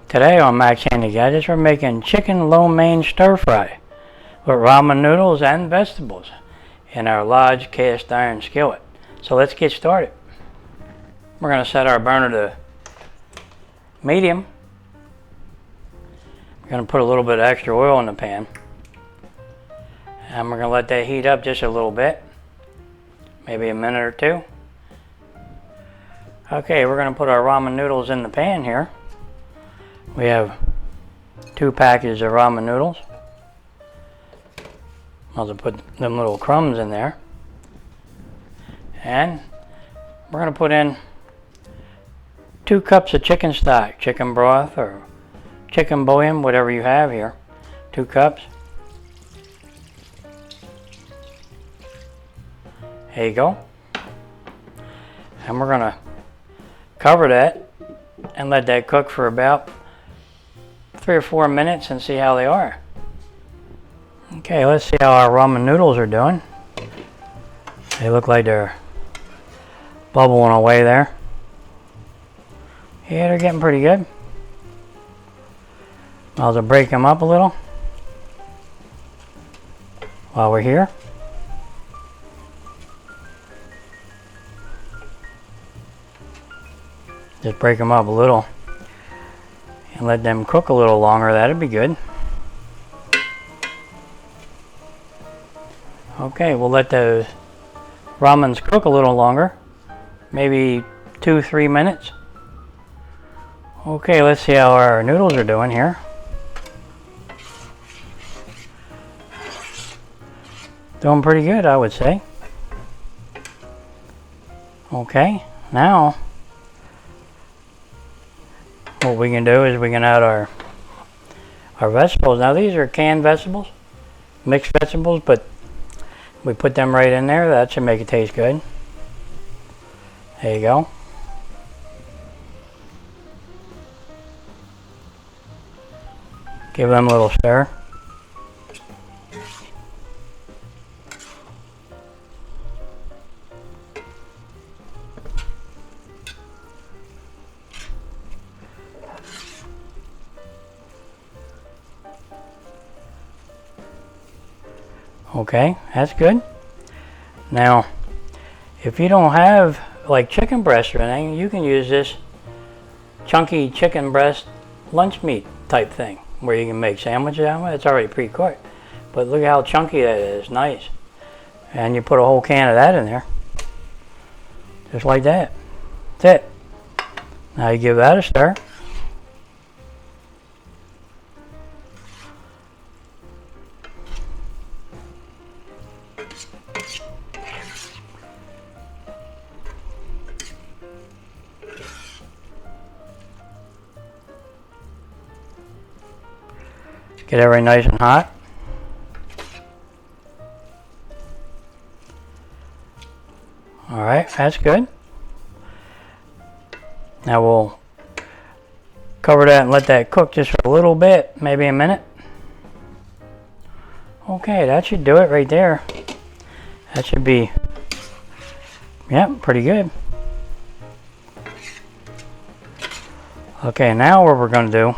Today on Max Handy Gadgets, we're making chicken lo mein stir fry with ramen noodles and vegetables in our large cast iron skillet. So let's get started. We're going to set our burner to medium. We're going to put a little bit of extra oil in the pan. And we're going to let that heat up just a little bit. Maybe a minute or two. Okay, we're going to put our ramen noodles in the pan here. We have 2 packages of ramen noodles. I'll just put them little crumbs in there. And we're going to put in 2 cups of chicken stock, chicken broth or chicken bouillon, whatever you have here. 2 cups. There you go. And we're going to cover that and let that cook for about 3 or 4 minutes and see how they are. Okay, let's see how our ramen noodles are doing. They look like they're bubbling away there. Yeah, they're getting pretty good. I'll just break them up a little while we're here. Just break them up a little and let them cook a little longer. That'd be good. Okay, we'll let the ramens cook a little longer, maybe 2-3 minutes. Okay, let's see how our noodles are doing here. Doing pretty good, I would say. Okay, now what we can do is we can add our vegetables. Now these are canned vegetables, mixed vegetables, but we put them right in there. That should make it taste good. There you go. Give them a little stir. Okay, that's good. Now, if you don't have like chicken breast or anything, you can use this chunky chicken breast lunch meat type thing where you can make sandwiches out of it. It's already pre-cooked. But look how chunky that is, nice. And you put a whole can of that in there. Just like that. That's it. Now you give that a stir. Get everything nice and hot. Alright, that's good. Now we'll cover that and let that cook just for a little bit, maybe a minute. Okay, that should do it right there. That should be, yeah, pretty good. Okay, now what we're going to do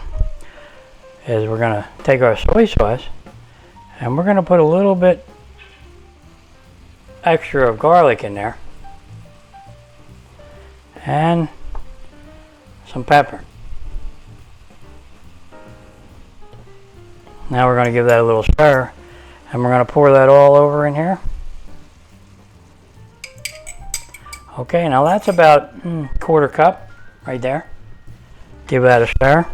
is we're going to take our soy sauce and we're going to put a little bit extra of garlic in there and some pepper. Now we're going to give that a little stir and we're going to pour that all over in here. Okay, now that's about a 1/4 cup right there. Give that a stir.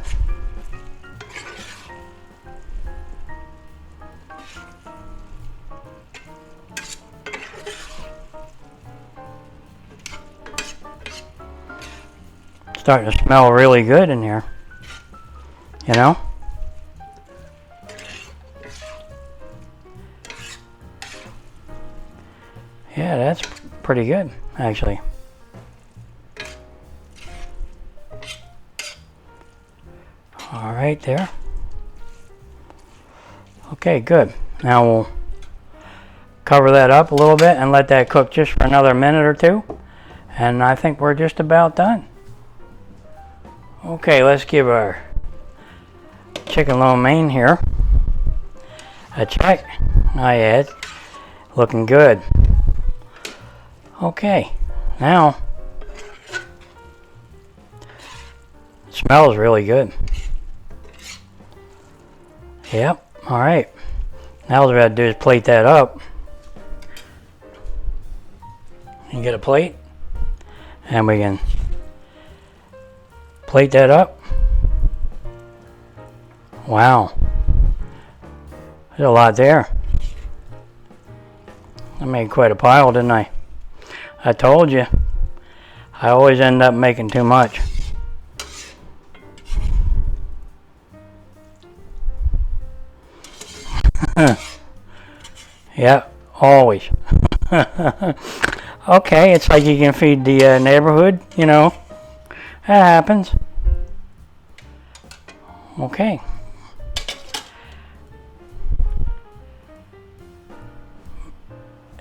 Starting to smell really good in here, you know. Yeah, that's pretty good actually. All right there. Okay, good. Now we'll cover that up a little bit and let that cook just for another minute or two, and I think we're just about done. Okay, let's give our chicken lo mein here. A check I add. Looking good. Okay, now it smells really good. Yep, alright. Now what we gotta do is plate that up. You get a plate, and we can plate that up. Wow, there's a lot there. I made quite a pile, didn't I? I told you, I always end up making too much. Yeah, always. Okay, it's like you can feed the neighborhood, you know. That happens. Okay.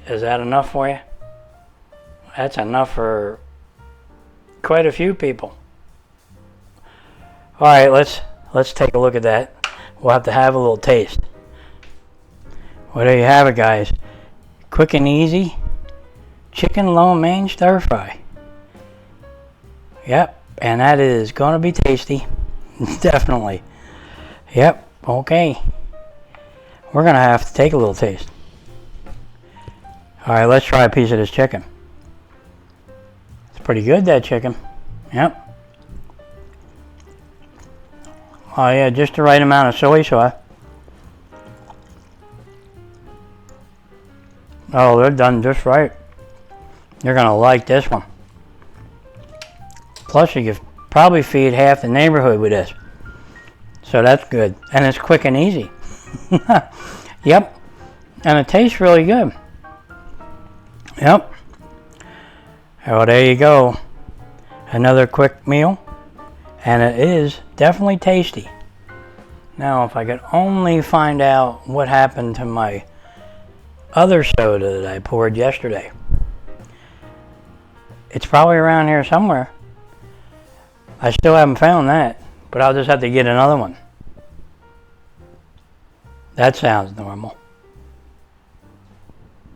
Is that enough for you? That's enough for quite a few people. All right, let's take a look at that. We'll have to have a little taste. Well, there you have it, guys. Quick and easy chicken lo mein stir fry. Yep, and that is gonna be tasty. Definitely. Yep, okay. We're gonna have to take a little taste. All right, let's try a piece of this chicken. It's pretty good, that chicken. Yep. Oh yeah, just the right amount of soy sauce. Oh, they're done just right. You're gonna like this one. Plus, you could probably feed half the neighborhood with this. So that's good. And it's quick and easy. Yep. And it tastes really good. Yep. Oh, there you go. Another quick meal. And it is definitely tasty. Now, if I could only find out what happened to my other soda that I poured yesterday. It's probably around here somewhere. I still haven't found that, but I'll just have to get another one. That sounds normal.